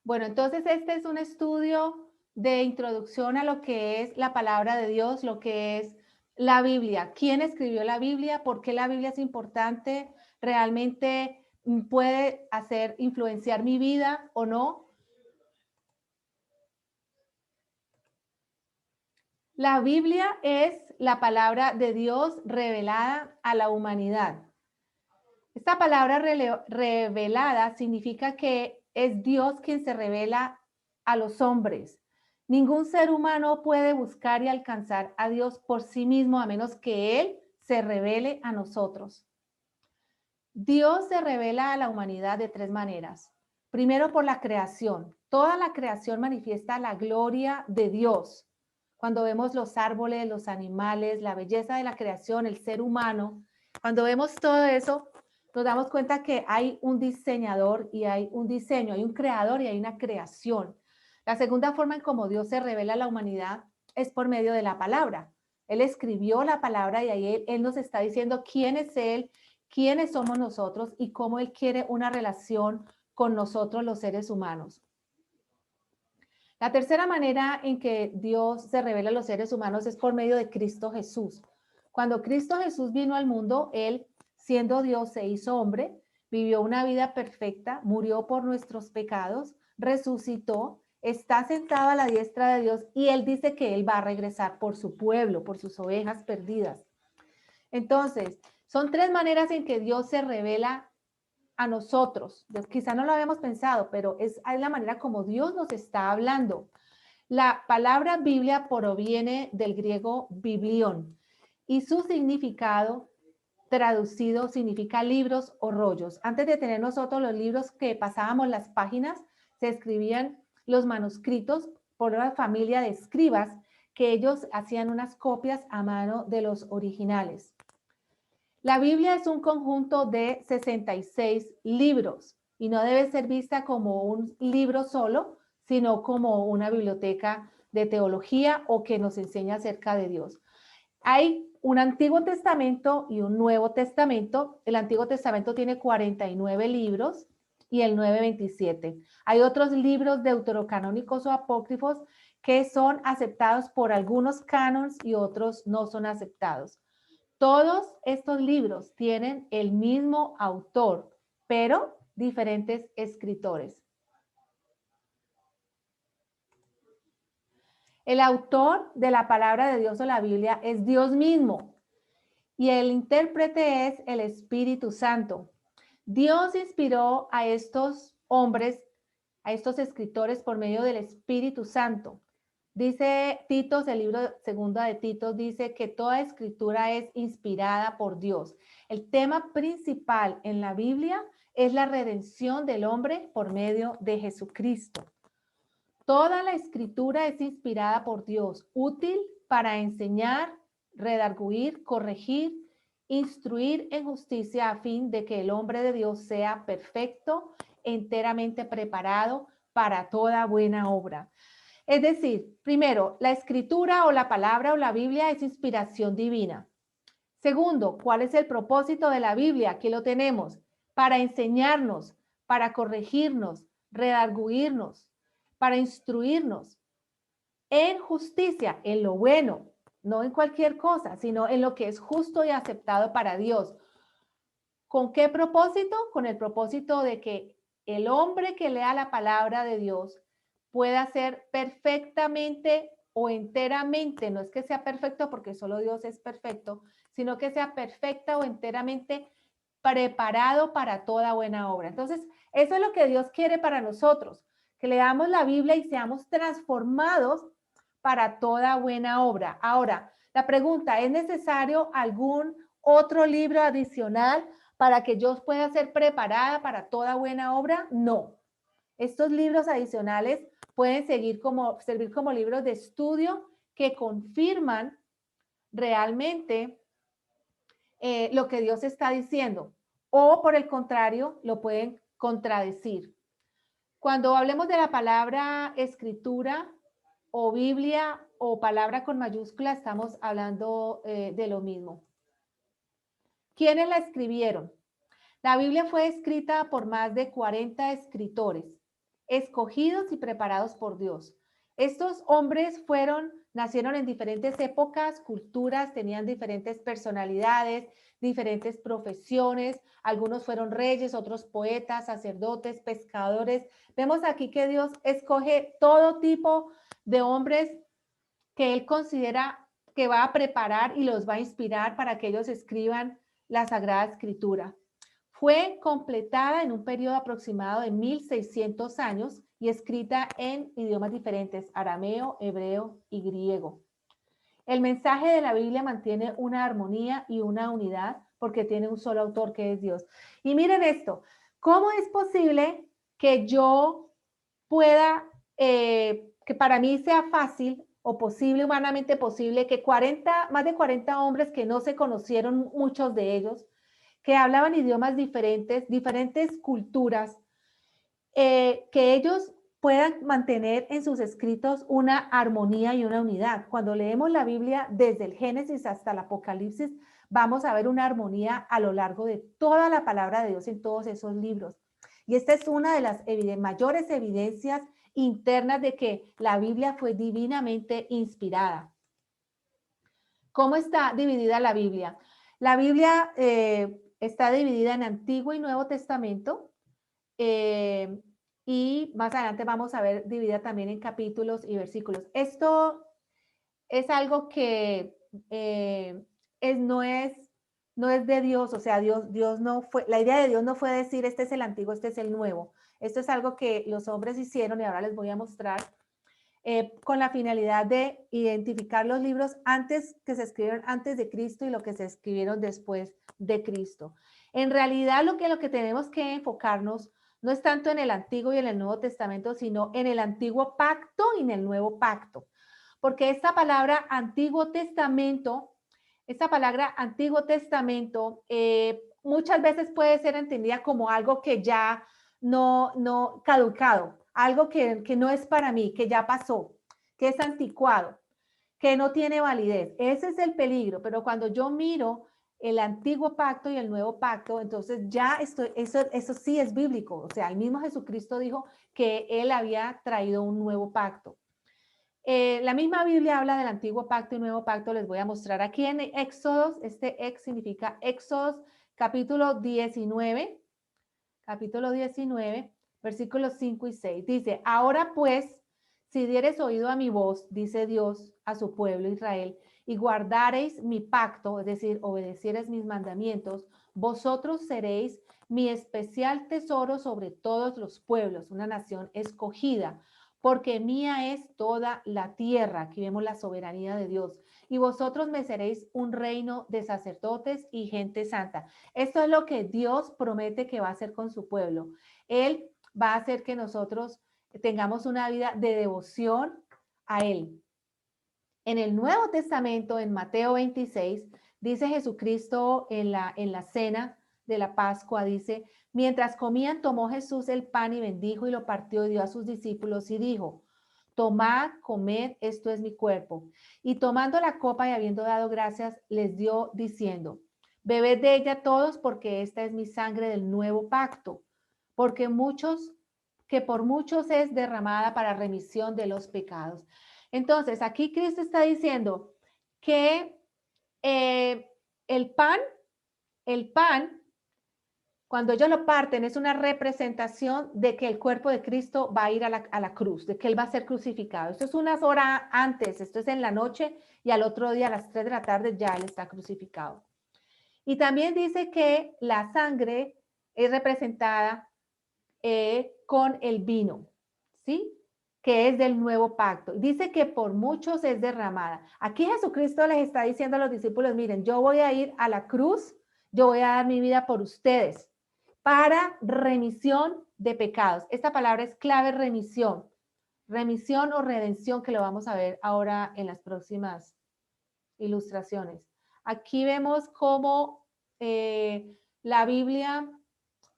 Bueno, entonces este es un estudio de introducción a lo que es la palabra de Dios, lo que es la Biblia. ¿Quién escribió la Biblia? ¿Por qué la Biblia es importante? ¿Realmente puede hacer influenciar mi vida o no? La Biblia es la palabra de Dios revelada a la humanidad. Esta palabra revelada significa que es Dios quien se revela a los hombres. Ningún ser humano puede buscar y alcanzar a Dios por sí mismo a menos que Él se revele a nosotros. Dios se revela a la humanidad de tres maneras. Primero, por la creación. Toda la creación manifiesta la gloria de Dios. Cuando vemos los árboles, los animales, la belleza de la creación, el ser humano, cuando vemos todo eso, nos damos cuenta que hay un diseñador y hay un diseño, hay un creador y hay una creación. La segunda forma en cómo Dios se revela a la humanidad es por medio de la palabra. Él escribió la palabra y ahí él nos está diciendo quién es Él, quiénes somos nosotros y cómo Él quiere una relación con nosotros los seres humanos. La tercera manera en que Dios se revela a los seres humanos es por medio de Cristo Jesús. Cuando Cristo Jesús vino al mundo, Él, siendo Dios, se hizo hombre, vivió una vida perfecta, murió por nuestros pecados, resucitó, está sentado a la diestra de Dios y Él dice que Él va a regresar por su pueblo, por sus ovejas perdidas. Entonces, son tres maneras en que Dios se revela a nosotros. Quizá no lo habíamos pensado, pero es la manera como Dios nos está hablando. La palabra Biblia proviene del griego biblión y su significado traducido significa libros o rollos. Antes de tener nosotros los libros que pasábamos las páginas, se escribían los manuscritos por una familia de escribas que ellos hacían unas copias a mano de los originales. La Biblia es un conjunto de 66 libros y no debe ser vista como un libro solo, sino como una biblioteca de teología o que nos enseña acerca de Dios. Hay un Antiguo Testamento y un Nuevo Testamento. El Antiguo Testamento tiene 49 libros y el Nuevo 27. Hay otros libros deuterocanónicos o apócrifos que son aceptados por algunos cánones y otros no son aceptados. Todos estos libros tienen el mismo autor, pero diferentes escritores. El autor de la palabra de Dios o la Biblia es Dios mismo y el intérprete es el Espíritu Santo. Dios inspiró a estos hombres, a estos escritores por medio del Espíritu Santo. Dice Titos, el libro segundo de Titos, dice que toda escritura es inspirada por Dios. El tema principal en la Biblia es la redención del hombre por medio de Jesucristo. Toda la escritura es inspirada por Dios, útil para enseñar, redarguir, corregir, instruir en justicia a fin de que el hombre de Dios sea perfecto, enteramente preparado para toda buena obra. Es decir, primero, la escritura o la palabra o la Biblia es inspiración divina. Segundo, ¿cuál es el propósito de la Biblia? Aquí lo tenemos, para enseñarnos, para corregirnos, redarguirnos, para instruirnos en justicia, en lo bueno, no en cualquier cosa, sino en lo que es justo y aceptado para Dios. ¿Con qué propósito? Con el propósito de que el hombre que lea la palabra de Dios pueda ser perfectamente o enteramente, no es que sea perfecto porque solo Dios es perfecto, sino que sea perfecta o enteramente preparado para toda buena obra. Entonces, eso es lo que Dios quiere para nosotros, que leamos la Biblia y seamos transformados para toda buena obra. Ahora, la pregunta, ¿es necesario algún otro libro adicional para que yo pueda ser preparada para toda buena obra? No. Estos libros adicionales pueden servir como libros de estudio que confirman realmente lo que Dios está diciendo o por el contrario lo pueden contradecir. Cuando hablemos de la palabra escritura o Biblia o palabra con mayúscula, estamos hablando de lo mismo. ¿Quiénes la escribieron? La Biblia fue escrita por más de 40 escritores escogidos y preparados por Dios. Estos hombres nacieron en diferentes épocas, culturas, tenían diferentes personalidades, diferentes profesiones. Algunos fueron reyes, otros poetas, sacerdotes, pescadores. Vemos aquí que Dios escoge todo tipo de hombres que Él considera que va a preparar y los va a inspirar para que ellos escriban la Sagrada Escritura. Fue completada en un periodo aproximado de 1600 años y escrita en idiomas diferentes, arameo, hebreo y griego. El mensaje de la Biblia mantiene una armonía y una unidad porque tiene un solo autor que es Dios. Y miren esto, ¿cómo es posible que yo pueda, que para mí sea fácil o posible, humanamente posible, que más de 40 hombres que no se conocieron, muchos de ellos, que hablaban idiomas diferentes, diferentes culturas, que ellos puedan mantener en sus escritos una armonía y una unidad? Cuando leemos la Biblia desde el Génesis hasta el Apocalipsis, vamos a ver una armonía a lo largo de toda la palabra de Dios en todos esos libros. Y esta es una de las mayores evidencias internas de que la Biblia fue divinamente inspirada. ¿Cómo está dividida la Biblia? La Biblia está dividida en Antiguo y Nuevo Testamento. Y más adelante vamos a ver dividida también en capítulos y versículos. Esto es algo que no es de Dios, o sea, Dios no fue, la idea de Dios no fue decir este es el antiguo, este es el nuevo. Esto es algo que los hombres hicieron y ahora les voy a mostrar con la finalidad de identificar los libros que se escribieron antes de Cristo y lo que se escribieron después de Cristo. En realidad lo que tenemos que enfocarnos no es tanto en el Antiguo y en el Nuevo Testamento, sino en el Antiguo Pacto y en el Nuevo Pacto. Porque esta palabra Antiguo Testamento muchas veces puede ser entendida como algo que ya no caducado, algo que no es para mí, que ya pasó, que es anticuado, que no tiene validez. Ese es el peligro, pero cuando yo miro el antiguo pacto y el nuevo pacto, entonces ya eso sí es bíblico. O sea, el mismo Jesucristo dijo que él había traído un nuevo pacto. La misma Biblia habla del antiguo pacto y nuevo pacto. Les voy a mostrar aquí en Éxodos. Este ex significa Éxodos capítulo 19, versículos 5 y 6. Dice, ahora pues, si dieres oído a mi voz, dice Dios a su pueblo Israel, y guardareis mi pacto, es decir, obedeciereis mis mandamientos, vosotros seréis mi especial tesoro sobre todos los pueblos, una nación escogida, porque mía es toda la tierra. Aquí vemos la soberanía de Dios. Y vosotros me seréis un reino de sacerdotes y gente santa. Esto es lo que Dios promete que va a hacer con su pueblo. Él va a hacer que nosotros tengamos una vida de devoción a Él. En el Nuevo Testamento, en Mateo 26, dice Jesucristo en la cena de la Pascua, dice, mientras comían, tomó Jesús el pan y bendijo y lo partió y dio a sus discípulos y dijo, tomad, comed, esto es mi cuerpo. Y tomando la copa y habiendo dado gracias, les dio diciendo, bebed de ella todos porque esta es mi sangre del nuevo pacto, porque por muchos es derramada para remisión de los pecados. Entonces, aquí Cristo está diciendo que el pan, cuando ellos lo parten, es una representación de que el cuerpo de Cristo va a ir a la cruz, de que Él va a ser crucificado. Esto es unas horas antes, esto es en la noche y al otro día a las 3 de la tarde ya Él está crucificado. Y también dice que la sangre es representada con el vino, ¿sí? Que es del nuevo pacto. Dice que por muchos es derramada. Aquí Jesucristo les está diciendo a los discípulos, miren, yo voy a ir a la cruz, yo voy a dar mi vida por ustedes para remisión de pecados. Esta palabra es clave, remisión o redención, que lo vamos a ver ahora en las próximas ilustraciones. Aquí vemos cómo la Biblia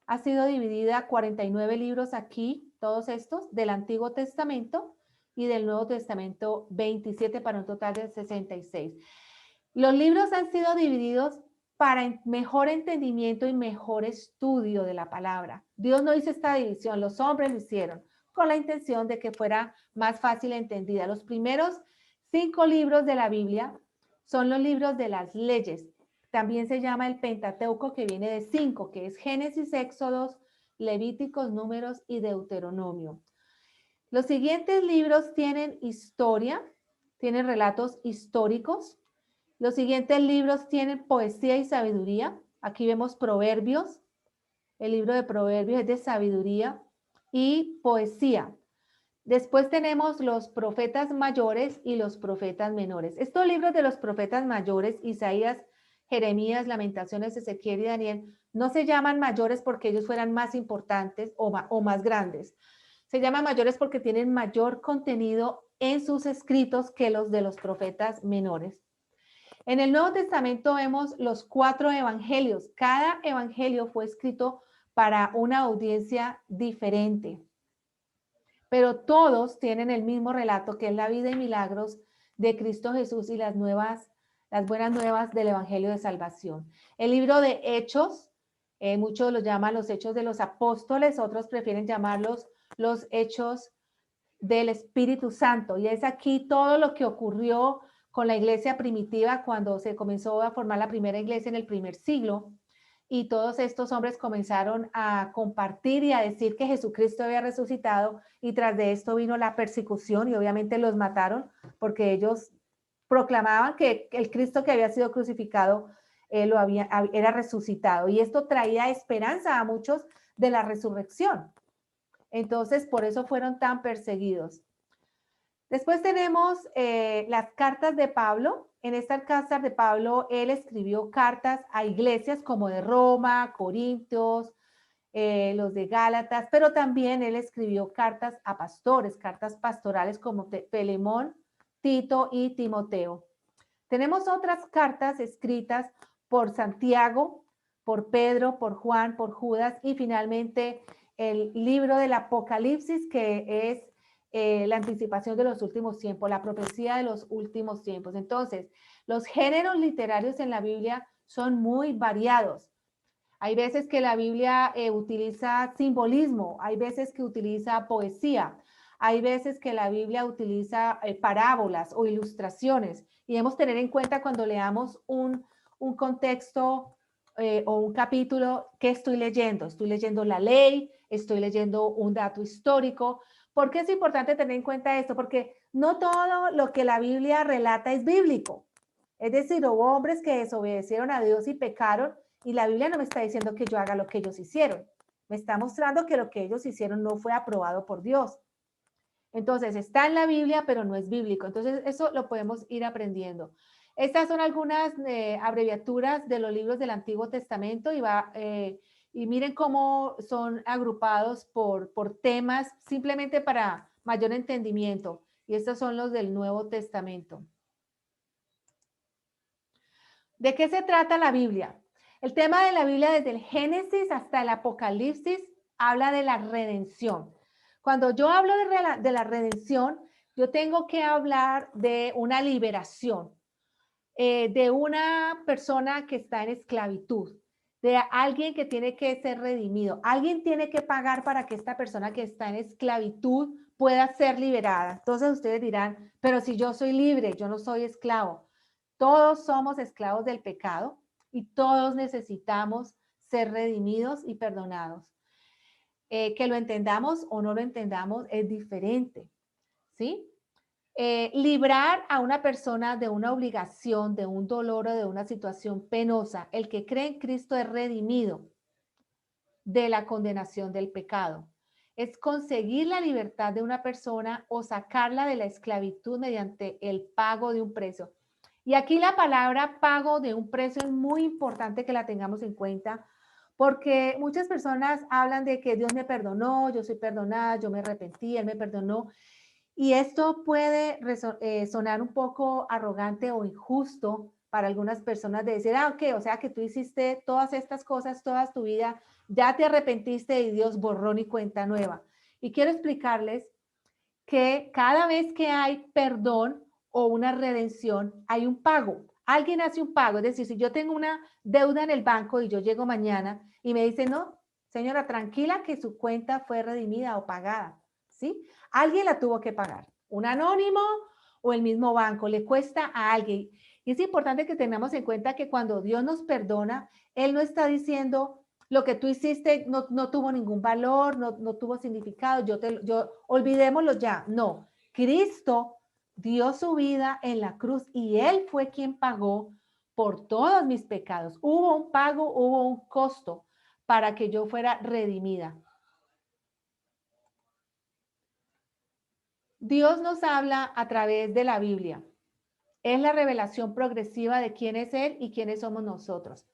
ha sido dividida 49 libros aquí, todos estos, del Antiguo Testamento y del Nuevo Testamento 27 para un total de 66. Los libros han sido divididos para mejor entendimiento y mejor estudio de la palabra. Dios no hizo esta división, los hombres lo hicieron. con la intención de que fuera más fácil entendida. Los primeros 5 libros de la Biblia son los libros de las leyes. También se llama el Pentateuco, que viene de 5, que es Génesis, Éxodos, Levíticos, Números y Deuteronomio. Los siguientes libros tienen historia, tienen relatos históricos. Los siguientes libros tienen poesía y sabiduría. Aquí vemos Proverbios. El libro de Proverbios es de sabiduría y poesía. Después tenemos los profetas mayores y los profetas menores. Estos libros de los profetas mayores, Isaías, Jeremías, Lamentaciones, Ezequiel y Daniel, no se llaman mayores porque ellos fueran más importantes o más grandes. Se llaman mayores porque tienen mayor contenido en sus escritos que los de los profetas menores. En el Nuevo Testamento vemos los 4 evangelios. Cada evangelio fue escrito para una audiencia diferente, pero todos tienen el mismo relato, que es la vida y milagros de Cristo Jesús y las buenas nuevas del evangelio de salvación. El libro de Hechos, muchos los llaman los Hechos de los Apóstoles, otros prefieren llamarlos los Hechos del Espíritu Santo, y es aquí todo lo que ocurrió con la iglesia primitiva cuando se comenzó a formar la primera iglesia en el primer siglo, y todos estos hombres comenzaron a compartir y a decir que Jesucristo había resucitado, y tras de esto vino la persecución y obviamente los mataron porque ellos proclamaban que el Cristo que había sido crucificado era resucitado, y esto traía esperanza a muchos de la resurrección. Entonces, por eso fueron tan perseguidos. Después tenemos las cartas de Pablo. En estas cartas de Pablo, él escribió cartas a iglesias como de Roma, Corintios, los de Gálatas, pero también él escribió cartas a pastores, cartas pastorales como Filemón, Tito y Timoteo. Tenemos otras cartas escritas por Santiago, por Pedro, por Juan, por Judas, y finalmente el libro del Apocalipsis, que es la anticipación de los últimos tiempos, la profecía de los últimos tiempos. Entonces, los géneros literarios en la Biblia son muy variados. Hay veces que la Biblia utiliza simbolismo, hay veces que utiliza poesía, hay veces que la Biblia utiliza parábolas o ilustraciones, y debemos tener en cuenta cuando leamos un contexto o un capítulo, ¿qué estoy leyendo? Estoy leyendo la ley, estoy leyendo un dato histórico. ¿Por qué es importante tener en cuenta esto? Porque no todo lo que la Biblia relata es bíblico. Es decir, hubo hombres que desobedecieron a Dios y pecaron, y la Biblia no me está diciendo que yo haga lo que ellos hicieron. Me está mostrando que lo que ellos hicieron no fue aprobado por Dios. Entonces, está en la Biblia, pero no es bíblico. Entonces, eso lo podemos ir aprendiendo. Estas son algunas abreviaturas de los libros del Antiguo Testamento, y miren cómo son agrupados por temas, simplemente para mayor entendimiento. Y estos son los del Nuevo Testamento. ¿De qué se trata la Biblia? El tema de la Biblia, desde el Génesis hasta el Apocalipsis, habla de la redención. Cuando yo hablo de la redención, yo tengo que hablar de una liberación, de una persona que está en esclavitud, de alguien que tiene que ser redimido. Alguien tiene que pagar para que esta persona que está en esclavitud pueda ser liberada. Entonces ustedes dirán, pero si yo soy libre, yo no soy esclavo. Todos somos esclavos del pecado y todos necesitamos ser redimidos y perdonados. Que lo entendamos o no lo entendamos es diferente, ¿sí? Librar a una persona de una obligación, de un dolor o de una situación penosa. El que cree en Cristo es redimido de la condenación del pecado. Es conseguir la libertad de una persona o sacarla de la esclavitud mediante el pago de un precio. Y aquí la palabra pago de un precio es muy importante que la tengamos en cuenta, porque muchas personas hablan de que Dios me perdonó, yo soy perdonada, yo me arrepentí, Él me perdonó. Y esto puede sonar un poco arrogante o injusto para algunas personas, de decir, ok, o sea que tú hiciste todas estas cosas toda tu vida, ya te arrepentiste y Dios borrón y cuenta nueva. Y quiero explicarles que cada vez que hay perdón o una redención, hay un pago. Alguien hace un pago, es decir, si yo tengo una deuda en el banco y yo llego mañana y me dice, no, señora, tranquila que su cuenta fue redimida o pagada. ¿sí? Alguien la tuvo que pagar, un anónimo o el mismo banco, le cuesta a alguien. Y es importante que tengamos en cuenta que cuando Dios nos perdona, Él no está diciendo lo que tú hiciste no tuvo ningún valor, no tuvo significado, olvidémoslo ya. No, Cristo dio su vida en la cruz y Él fue quien pagó por todos mis pecados. Hubo un pago, hubo un costo para que yo fuera redimida. Dios nos habla a través de la Biblia. Es la revelación progresiva de quién es Él y quiénes somos nosotros.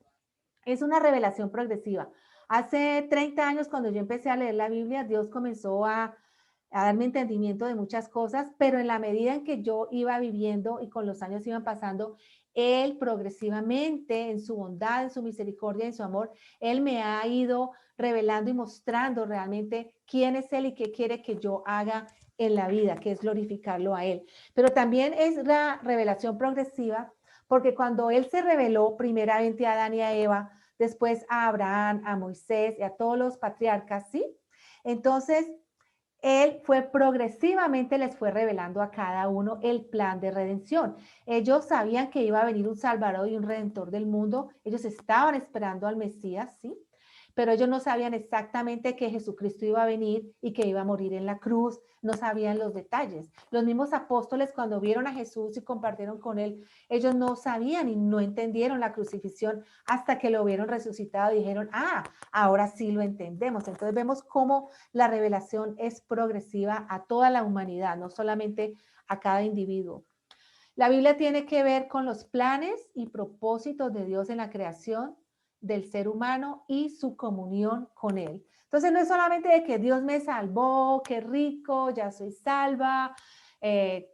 Es una revelación progresiva. Hace 30 años, cuando yo empecé a leer la Biblia, Dios comenzó a darme entendimiento de muchas cosas, pero en la medida en que yo iba viviendo y con los años iban pasando, Él progresivamente, en su bondad, en su misericordia, en su amor, Él me ha ido revelando y mostrando realmente quién es Él y qué quiere que yo haga en la vida, que es glorificarlo a Él. Pero también es la revelación progresiva, porque cuando Él se reveló primeramente a Adán y a Eva, después a Abraham, a Moisés y a todos los patriarcas, ¿sí? Entonces, Él fue progresivamente, les fue revelando a cada uno el plan de redención. Ellos sabían que iba a venir un Salvador y un Redentor del mundo. Ellos estaban esperando al Mesías, ¿sí? Pero ellos no sabían exactamente que Jesucristo iba a venir y que iba a morir en la cruz, no sabían los detalles. Los mismos apóstoles cuando vieron a Jesús y compartieron con él, ellos no sabían y no entendieron la crucifixión hasta que lo vieron resucitado y dijeron, ahora sí lo entendemos. Entonces vemos cómo la revelación es progresiva a toda la humanidad, no solamente a cada individuo. La Biblia tiene que ver con los planes y propósitos de Dios en la creación del ser humano y su comunión con Él. Entonces no es solamente de que Dios me salvó, qué rico, ya soy salva,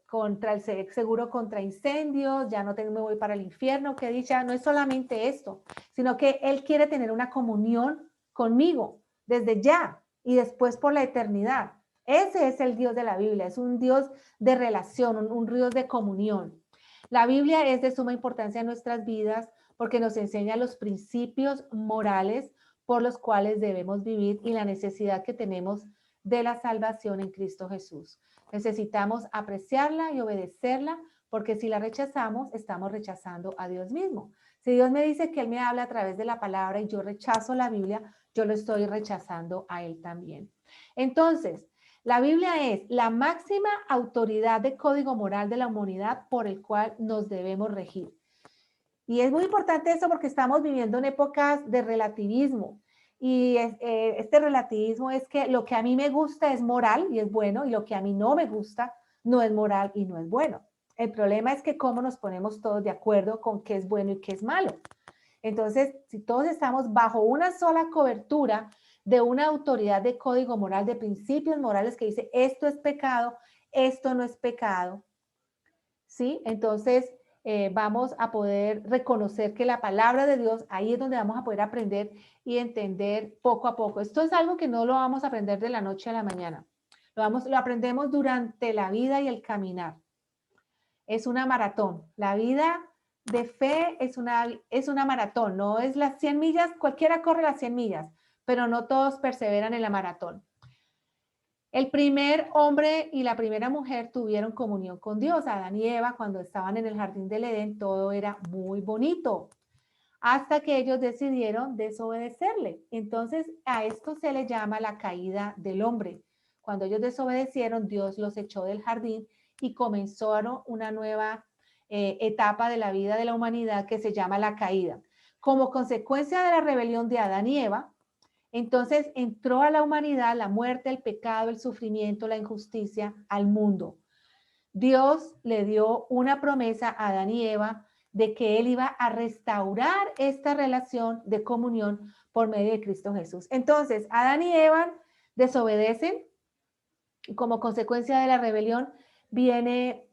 contra el seguro contra incendios, ya no tengo, me voy para el infierno, qué dicha, no es solamente esto, sino que Él quiere tener una comunión conmigo desde ya y después por la eternidad. Ese es el Dios de la Biblia, es un Dios de relación, un Dios de comunión. La Biblia es de suma importancia en nuestras vidas porque nos enseña los principios morales por los cuales debemos vivir y la necesidad que tenemos de la salvación en Cristo Jesús. Necesitamos apreciarla y obedecerla porque si la rechazamos, estamos rechazando a Dios mismo. Si Dios me dice que Él me habla a través de la palabra y yo rechazo la Biblia, yo lo estoy rechazando a Él también. Entonces, la Biblia es la máxima autoridad de código moral de la humanidad por el cual nos debemos regir. Y es muy importante eso porque estamos viviendo en épocas de relativismo. Y este relativismo es que lo que a mí me gusta es moral y es bueno, y lo que a mí no me gusta no es moral y no es bueno. El problema es que cómo nos ponemos todos de acuerdo con qué es bueno y qué es malo. Entonces, si todos estamos bajo una sola cobertura de una autoridad de código moral, de principios morales que dice esto es pecado, esto no es pecado, ¿sí? Entonces, vamos a poder reconocer que la palabra de Dios, ahí es donde vamos a poder aprender y entender poco a poco. Esto es algo que no lo vamos a aprender de la noche a la mañana. Lo aprendemos durante la vida y el caminar. Es una maratón. La vida de fe es una maratón, no es las 100 millas, cualquiera corre las 100 millas, pero no todos perseveran en la maratón. El primer hombre y la primera mujer tuvieron comunión con Dios. Adán y Eva, cuando estaban en el jardín del Edén, todo era muy bonito, hasta que ellos decidieron desobedecerle. Entonces, a esto se le llama la caída del hombre. Cuando ellos desobedecieron, Dios los echó del jardín y comenzaron una nueva etapa de la vida de la humanidad que se llama la caída. Como consecuencia de la rebelión de Adán y Eva, entonces entró a la humanidad la muerte, el pecado, el sufrimiento, la injusticia al mundo. Dios le dio una promesa a Adán y Eva de que Él iba a restaurar esta relación de comunión por medio de Cristo Jesús. Entonces, Adán y Eva desobedecen y como consecuencia de la rebelión viene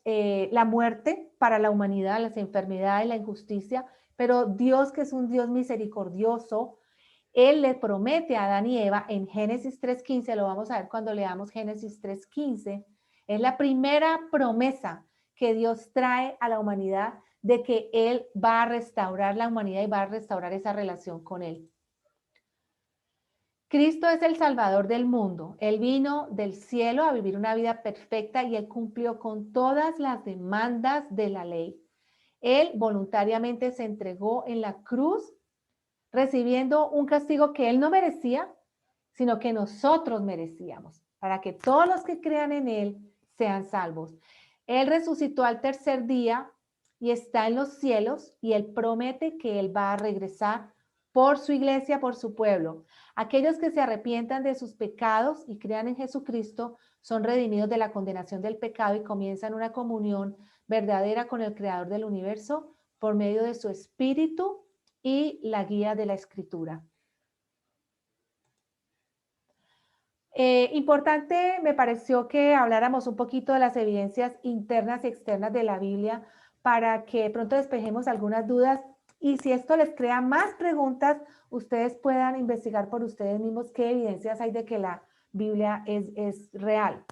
la muerte para la humanidad, las enfermedades, la injusticia, pero Dios, que es un Dios misericordioso, Él le promete a Adán y Eva en Génesis 3.15, lo vamos a ver cuando leamos Génesis 3.15, es la primera promesa que Dios trae a la humanidad de que Él va a restaurar la humanidad y va a restaurar esa relación con Él. Cristo es el Salvador del mundo. Él vino del cielo a vivir una vida perfecta y él cumplió con todas las demandas de la ley. Él voluntariamente se entregó en la cruz, recibiendo un castigo que él no merecía, sino que nosotros merecíamos, para que todos los que crean en él sean salvos. Él resucitó al tercer día y está en los cielos y él promete que él va a regresar por su iglesia, por su pueblo. Aquellos que se arrepientan de sus pecados y crean en Jesucristo son redimidos de la condenación del pecado y comienzan una comunión verdadera con el Creador del universo por medio de su Espíritu y la guía de la Escritura. Importante me pareció que habláramos un poquito de las evidencias internas y externas de la Biblia para que pronto despejemos algunas dudas y si esto les crea más preguntas, ustedes puedan investigar por ustedes mismos qué evidencias hay de que la Biblia es real.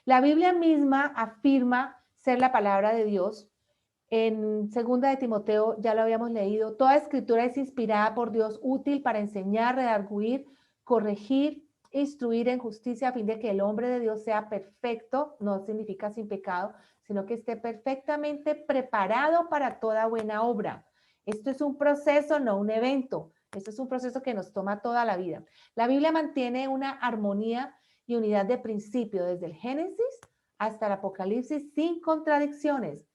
La Biblia misma afirma ser la palabra de Dios. En 2 de Timoteo ya lo habíamos leído. Toda escritura es inspirada por Dios, útil para enseñar, redarguir, corregir, instruir en justicia a fin de que el hombre de Dios sea perfecto, no significa sin pecado, sino que esté perfectamente preparado para toda buena obra. Esto es un proceso, no un evento. Esto es un proceso que nos toma toda la vida. La Biblia mantiene una armonía y unidad de principio desde el Génesis hasta el Apocalipsis sin contradicciones.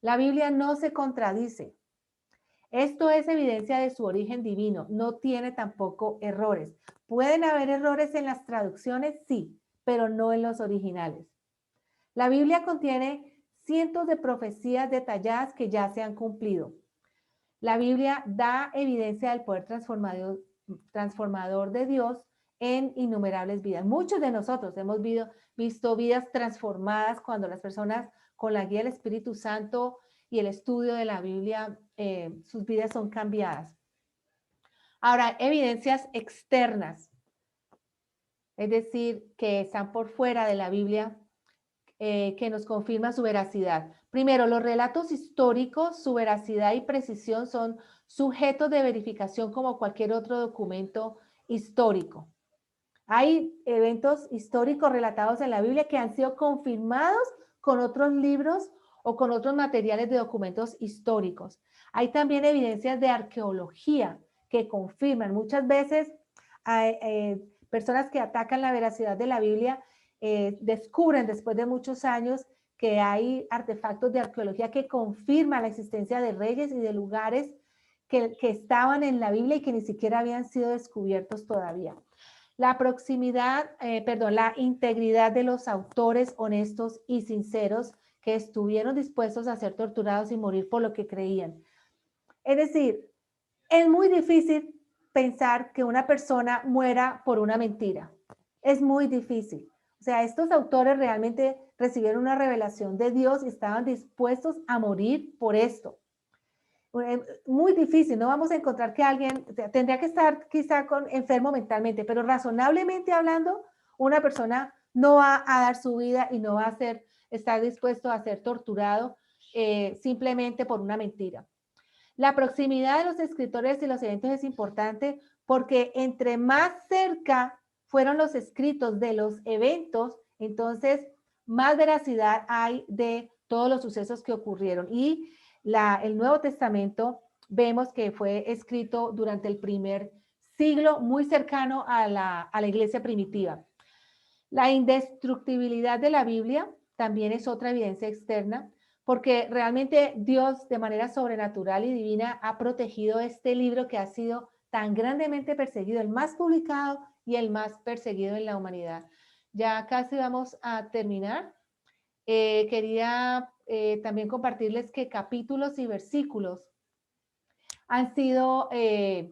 La Biblia no se contradice. Esto es evidencia de su origen divino. No tiene tampoco errores. ¿Pueden haber errores en las traducciones? Sí, pero no en los originales. La Biblia contiene cientos de profecías detalladas que ya se han cumplido. La Biblia da evidencia del poder transformador de Dios en innumerables vidas. Muchos de nosotros hemos visto vidas transformadas cuando las personas con la guía del Espíritu Santo y el estudio de la Biblia, sus vidas son cambiadas. Ahora, evidencias externas, es decir, que están por fuera de la Biblia, que nos confirma su veracidad. Primero, los relatos históricos, su veracidad y precisión son sujetos de verificación como cualquier otro documento histórico. Hay eventos históricos relatados en la Biblia que han sido confirmados con otros libros o con otros materiales de documentos históricos. Hay también evidencias de arqueología que confirman. Muchas veces hay personas que atacan la veracidad de la Biblia descubren después de muchos años que hay artefactos de arqueología que confirman la existencia de reyes y de lugares que estaban en la Biblia y que ni siquiera habían sido descubiertos todavía. La la integridad de los autores honestos y sinceros que estuvieron dispuestos a ser torturados y morir por lo que creían. Es decir, es muy difícil pensar que una persona muera por una mentira. Es muy difícil. O sea, estos autores realmente recibieron una revelación de Dios y estaban dispuestos a morir por esto. Muy difícil, no vamos a encontrar que alguien tendría que estar quizá enfermo mentalmente, pero razonablemente hablando, una persona no va a dar su vida y no va a estar dispuesto a ser torturado simplemente por una mentira. La proximidad de los escritores y los eventos es importante porque entre más cerca fueron los escritos de los eventos, entonces más veracidad hay de todos los sucesos que ocurrieron. Y el Nuevo Testamento vemos que fue escrito durante el primer siglo, muy cercano a la iglesia primitiva. La indestructibilidad de la Biblia también es otra evidencia externa, porque realmente Dios de manera sobrenatural y divina ha protegido este libro que ha sido tan grandemente perseguido, el más publicado y el más perseguido en la humanidad. Ya casi vamos a terminar. Quería también compartirles que capítulos y versículos han sido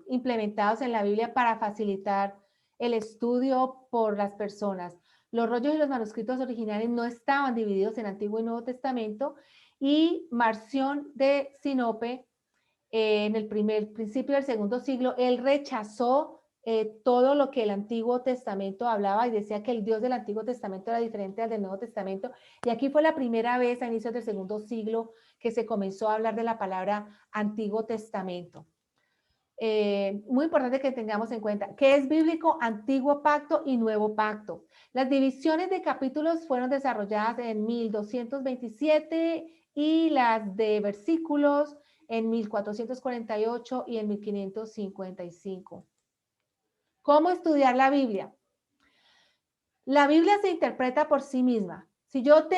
implementados en la Biblia para facilitar el estudio por las personas. Los rollos y los manuscritos originales no estaban divididos en Antiguo y Nuevo Testamento y Marción de Sinope, en el principio del segundo siglo, él rechazó todo lo que el Antiguo Testamento hablaba y decía que el Dios del Antiguo Testamento era diferente al del Nuevo Testamento. Y aquí fue la primera vez a inicios del segundo siglo que se comenzó a hablar de la palabra Antiguo Testamento. muy importante que tengamos en cuenta, que es bíblico, antiguo pacto y nuevo pacto. Las divisiones de capítulos fueron desarrolladas en 1227 y las de versículos en 1448 y en 1555. ¿Cómo estudiar la Biblia? La Biblia se interpreta por sí misma. Si yo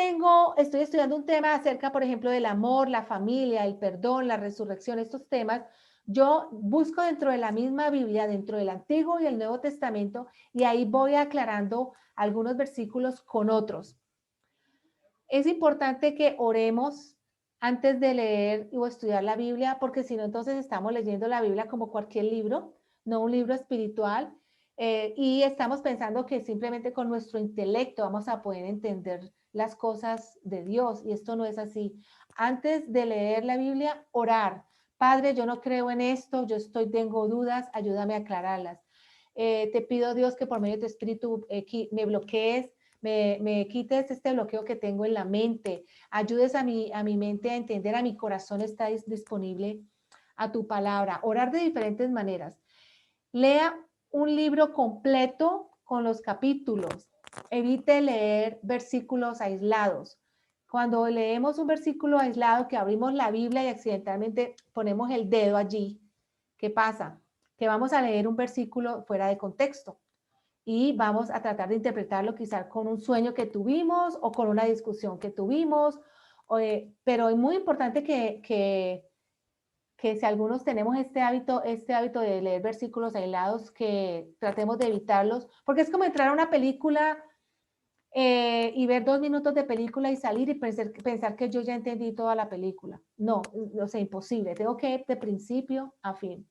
estoy estudiando un tema acerca, por ejemplo, del amor, la familia, el perdón, la resurrección, estos temas, yo busco dentro de la misma Biblia, dentro del Antiguo y el Nuevo Testamento, y ahí voy aclarando algunos versículos con otros. Es importante que oremos antes de leer o estudiar la Biblia, porque si no, entonces estamos leyendo la Biblia como cualquier libro, no un libro espiritual, y estamos pensando que simplemente con nuestro intelecto vamos a poder entender las cosas de Dios, y esto no es así. Antes de leer la Biblia, orar. Padre, yo no creo en esto, tengo dudas, ayúdame a aclararlas. Te pido, Dios, que por medio de tu Espíritu me bloquees, me quites este bloqueo que tengo en la mente, ayudes a mi mente a entender, a mi corazón está disponible a tu palabra. Orar de diferentes maneras. Lea un libro completo con los capítulos. Evite leer versículos aislados. Cuando leemos un versículo aislado, que abrimos la Biblia y accidentalmente ponemos el dedo allí, ¿qué pasa? Que vamos a leer un versículo fuera de contexto y vamos a tratar de interpretarlo quizás con un sueño que tuvimos o con una discusión que tuvimos, pero es muy importante que si algunos tenemos este hábito de leer versículos aislados, que tratemos de evitarlos, porque es como entrar a una película y ver 2 minutos de película y salir y pensar que yo ya entendí toda la película. No, o sea, imposible. Tengo que ir de principio a fin.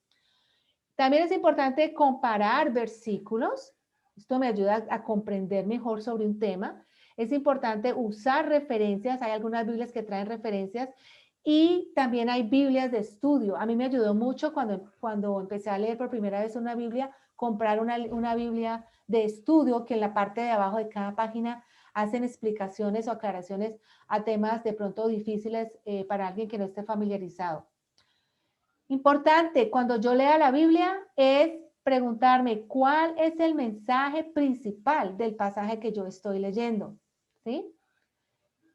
También es importante comparar versículos. Esto me ayuda a comprender mejor sobre un tema. Es importante usar referencias. Hay algunas Biblias que traen referencias y también hay Biblias de estudio. A mí me ayudó mucho cuando empecé a leer por primera vez una Biblia, comprar una Biblia de estudio que en la parte de abajo de cada página hacen explicaciones o aclaraciones a temas de pronto difíciles para alguien que no esté familiarizado. Importante, cuando yo lea la Biblia, es preguntarme cuál es el mensaje principal del pasaje que yo estoy leyendo, ¿sí?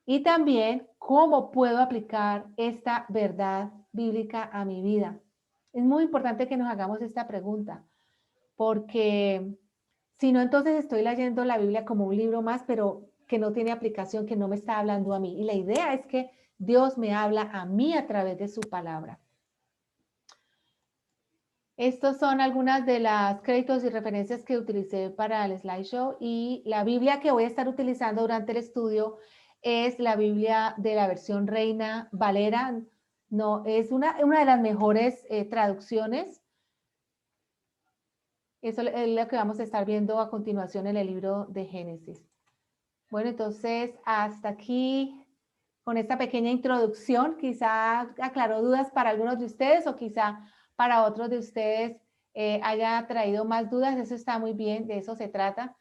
Y también cómo puedo aplicar esta verdad bíblica a mi vida. Es muy importante que nos hagamos esta pregunta, porque si no, entonces estoy leyendo la Biblia como un libro más, pero que no tiene aplicación, que no me está hablando a mí. Y la idea es que Dios me habla a mí a través de su palabra. Estos son algunas de las créditos y referencias que utilicé para el slideshow y la Biblia que voy a estar utilizando durante el estudio es la Biblia de la versión Reina Valera. No, es una de las mejores traducciones. Eso es lo que vamos a estar viendo a continuación en el libro de Génesis. Bueno, entonces hasta aquí con esta pequeña introducción. Quizá aclaró dudas para algunos de ustedes o quizá para otros de ustedes haya traído más dudas. Eso está muy bien, de eso se trata.